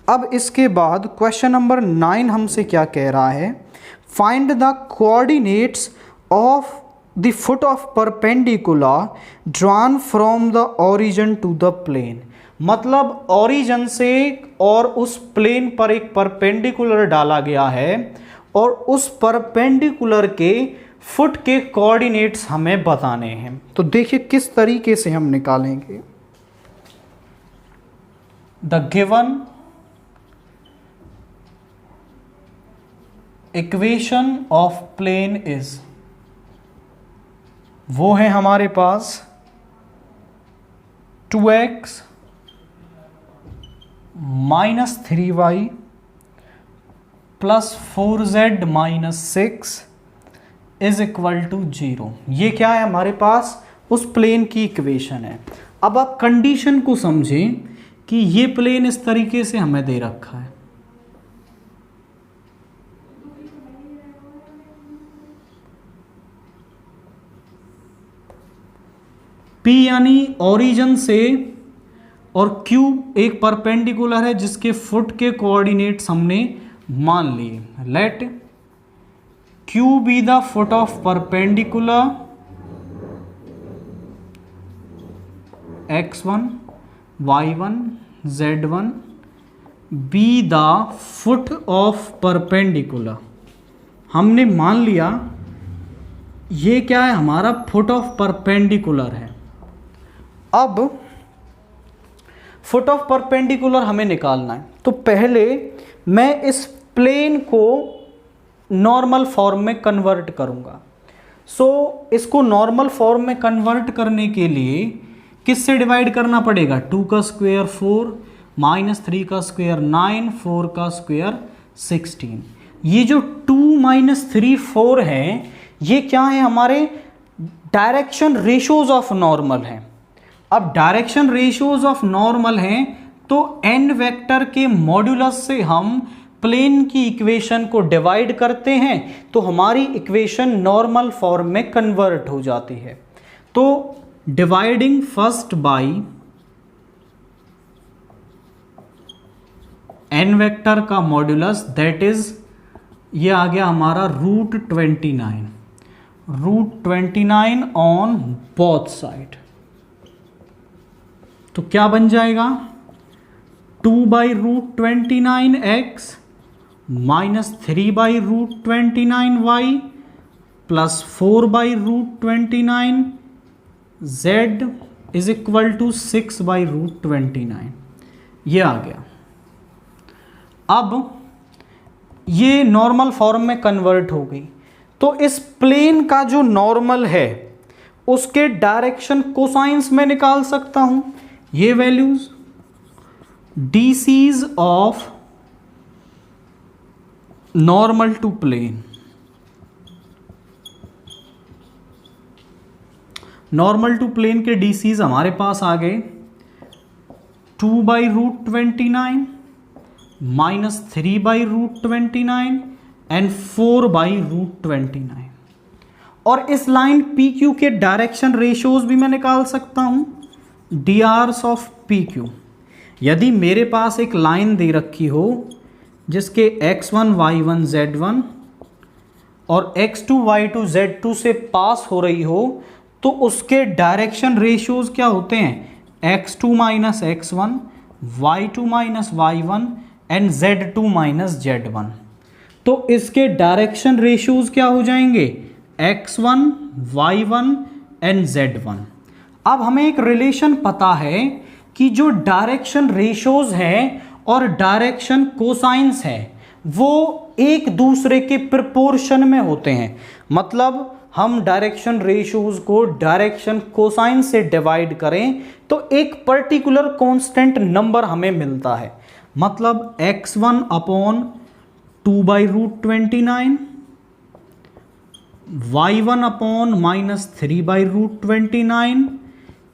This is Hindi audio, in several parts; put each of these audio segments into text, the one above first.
अब इसके बाद क्वेश्चन नंबर 9 हमसे क्या कह रहा है, find the coordinates of the foot of perpendicular drawn from the origin to the plane. मतलब ओरिजिन से और उस प्लेन पर एक परपेंडिकुलर डाला गया है और उस परपेंडिकुलर के फुट के कोऑर्डिनेट्स हमें बताने हैं। तो देखिए किस तरीके से हम निकालेंगे। The given equation of plane is, वो है हमारे पास 2x minus 3y plus 4z minus 6 is equal to 0। ये क्या है हमारे पास, उस प्लेन की इक्वेशन है। अब आप कंडीशन को समझें कि ये प्लेन इस तरीके से हमें दे रखा है, P यानी ओरिजिन से, और Q एक परपेंडिकुलर है जिसके फुट के कोऑर्डिनेट्स हमने मान लिए। Let Q be the foot of perpendicular x1 y1 z1 be the foot of perpendicular. हमने मान लिया ये क्या है, हमारा फुट ऑफ परपेंडिकुलर है। अब फुट ऑफ परपेंडिकुलर हमें निकालना है, तो पहले मैं इस प्लेन को नॉर्मल फॉर्म में कन्वर्ट करूंगा। इसको नॉर्मल फॉर्म में कन्वर्ट करने के लिए किससे डिवाइड करना पड़ेगा, 2 का स्क्वायर 4 माइनस 3 का स्क्वायर 9 4 का स्क्वायर 16। ये जो 2 माइनस 3 4 है ये क्या है, हमारे डायरेक्शन रेशियोज ऑफ नॉर्मल है। अब डायरेक्शन रेशियोज ऑफ नॉर्मल हैं तो n वेक्टर के मॉड्यूलस से हम प्लेन की इक्वेशन को डिवाइड करते हैं तो हमारी इक्वेशन नॉर्मल फॉर्म में कन्वर्ट हो जाती है। तो dividing first by n vector का मॉड्यूलस, दैट इज ये आ गया हमारा √29 ऑन बोथ साइड। तो क्या बन जाएगा, 2/√29x minus 3/√29y plus 4/√29z is equal to 6/√29। ये आ गया। अब ये नॉर्मल फॉर्म में कन्वर्ट हो गई, तो इस प्लेन का जो नॉर्मल है उसके डायरेक्शन कोसाइंस में निकाल सकता हूं। ये values DC's of normal to plane, normal to plane के DC's हमारे पास आ गए 2/√29 माइनस 3/√29 एंड 4/√29। और इस लाइन PQ के डायरेक्शन रेशियोज भी मैं निकाल सकता हूं, DRs ऑफ PQ। यदि मेरे पास एक लाइन दे रखी हो जिसके x1 y1 z1 और x2 y2 z2 से पास हो रही हो तो उसके डायरेक्शन रेशियोज क्या होते हैं, x2 minus x1 y2 minus y1 and z2 minus z1। तो इसके डायरेक्शन रेशियोज क्या हो जाएंगे, x1 y1 एंड z1। अब हमें एक रिलेशन पता है कि जो डायरेक्शन रेशियोज हैं और डायरेक्शन कोसाइंस है वो एक दूसरे के प्रोपोर्शन में होते हैं। मतलब हम डायरेक्शन रेशियोज को डायरेक्शन कोसाइन से डिवाइड करें तो एक पर्टिकुलर कांस्टेंट नंबर हमें मिलता है। मतलब x1 upon 2/√29, y1 upon minus 3/√29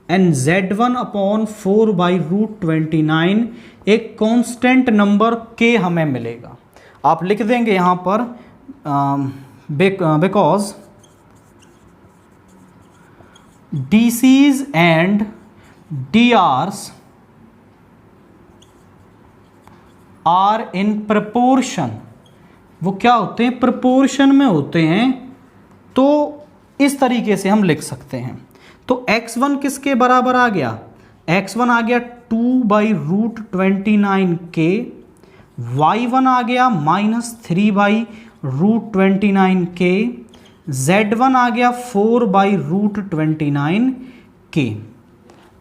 and z1 upon 4/√29 एक कांस्टेंट नंबर k हमें मिलेगा। आप लिख देंगे यहां पर because DC's and DRs are in proportion, वो क्या होते हैं, प्रपोर्शन में होते हैं। तो इस तरीके से हम लिख सकते हैं। तो x1 किसके बराबर आ गया, x1 आ गया 2/√29k, y1 आ गया -3/√29k, z1 आ गया 4/√29k।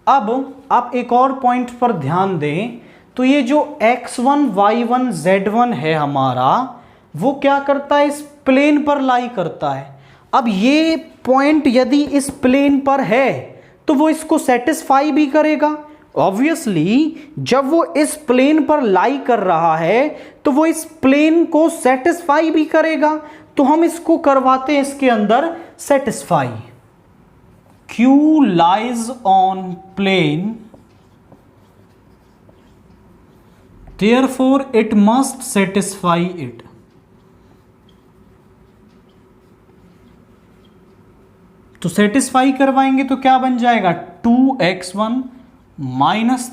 अब आप एक और पॉइंट पर ध्यान दें, तो ये जो x1 y1 z1 है हमारा, वो क्या करता है, इस प्लेन पर लाई करता है। अब ये पॉइंट यदि इस प्लेन पर है तो वो इसको सेटिस्फाई भी करेगा। ऑब्वियसली जब वो इस प्लेन पर लाई कर रहा है तो वो इस प्लेन को सेटिस्फाई भी करेगा। तो हम इसको करवाते हैं इसके अंदर satisfy. Q lies on plane, therefore it must satisfy it. तो सेटिस्फाई करवाएंगे तो क्या बन जाएगा, 2x1 -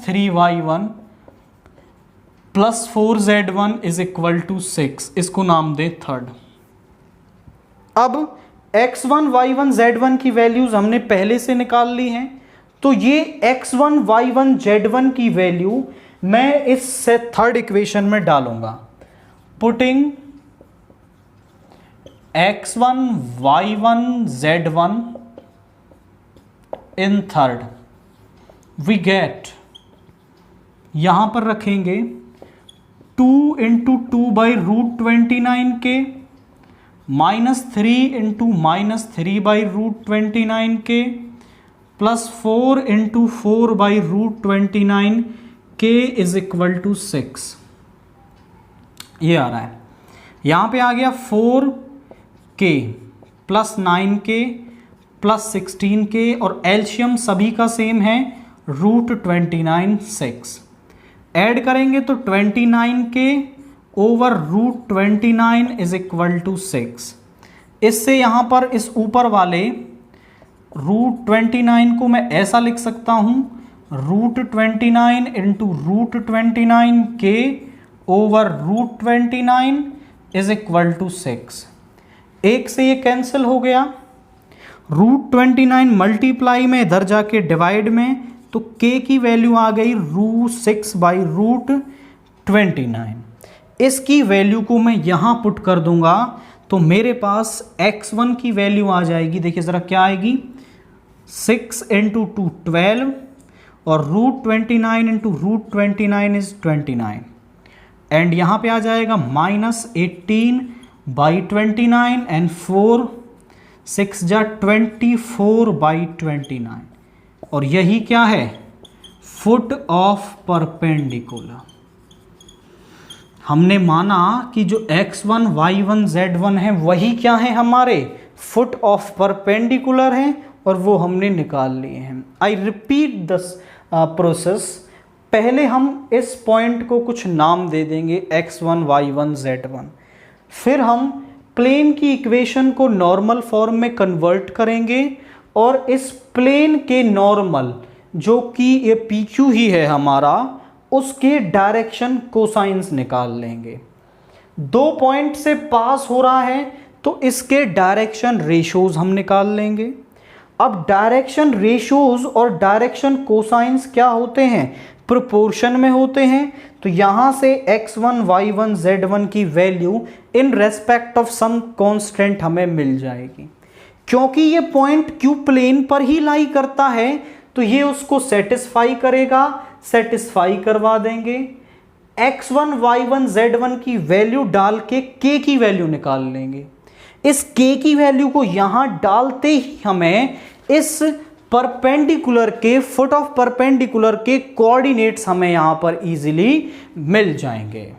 3y1 + 4z1 = 6। इसको नाम दे थर्ड। अब x1 y1 z1 की वैल्यूज हमने पहले से निकाल ली हैं, तो ये x1 y1 z1 की वैल्यू मैं इस थर्ड इक्वेशन में डालूंगा। Putting x1 y1 z1 in third, we get, यहां पर रखेंगे 2 × 2/√29k -3 × -3/√29k + 4 × 4/√29k = 6। ये आ रहा है। यहाँ पे आ गया 4k + 9k + 16k और एलशियम सभी का सेम है √29 6। ऐड करेंगे तो 29k /√29 = 6। इससे यहाँ पर इस ऊपर वाले √29 को मैं ऐसा लिख सकता हूँ, √29 × √29k /√29 = 6। एक से ये कैंसिल हो गया, √29 मल्टीप्लाई में इधर जाके डिवाइड में, तो k की वैल्यू आ गई √6/√29। इसकी वैल्यू को मैं यहां पुट कर दूंगा तो मेरे पास x1 की वैल्यू आ जाएगी, देखिए जरा क्या आएगी, 6 × 2 12 और √29 × √29 = 29 एंड यहां पे आ जाएगा -18/29 एंड 4 6 = 24/29 और यही क्या है, फुट ऑफ परपेंडिकुलर। हमने माना कि जो x1 y1 z1 है वही क्या है, हमारे फुट ऑफ परपेंडिकुलर हैं और वो हमने निकाल लिए हैं। I repeat this process. पहले हम इस पॉइंट को कुछ नाम दे देंगे x1 y1 z1, फिर हम प्लेन की इक्वेशन को नॉर्मल फॉर्म में कन्वर्ट करेंगे और इस प्लेन के नॉर्मल जो कि ये PQ ही है हमारा, उसके डायरेक्शन कोसाइंस निकाल लेंगे। 2 पॉइंट से पास हो रहा है तो इसके डायरेक्शन रेशियोज हम निकाल लेंगे। अब डायरेक्शन रेशियोज और डायरेक्शन कोसाइंस क्या होते हैं, प्रोपोर्शन में होते हैं। तो यहां से x1 y1 z1 की value in respect of some constant हमें मिल जाएगी। क्योंकि ये पॉइंट Q प्लेन पर ही लाई करता है तो ये उसको सेटिस्फाई करेगा, सेटिस्फाई करवा देंगे। x1 y1 z1 की वैल्यू डाल के k की वैल्यू निकाल लेंगे। इस k की वैल्यू को यहां डालते ही हमें इस परपेंडिकुलर के, फुट ऑफ परपेंडिकुलर के कोऑर्डिनेट्स हमें यहां पर इजीली मिल जाएंगे।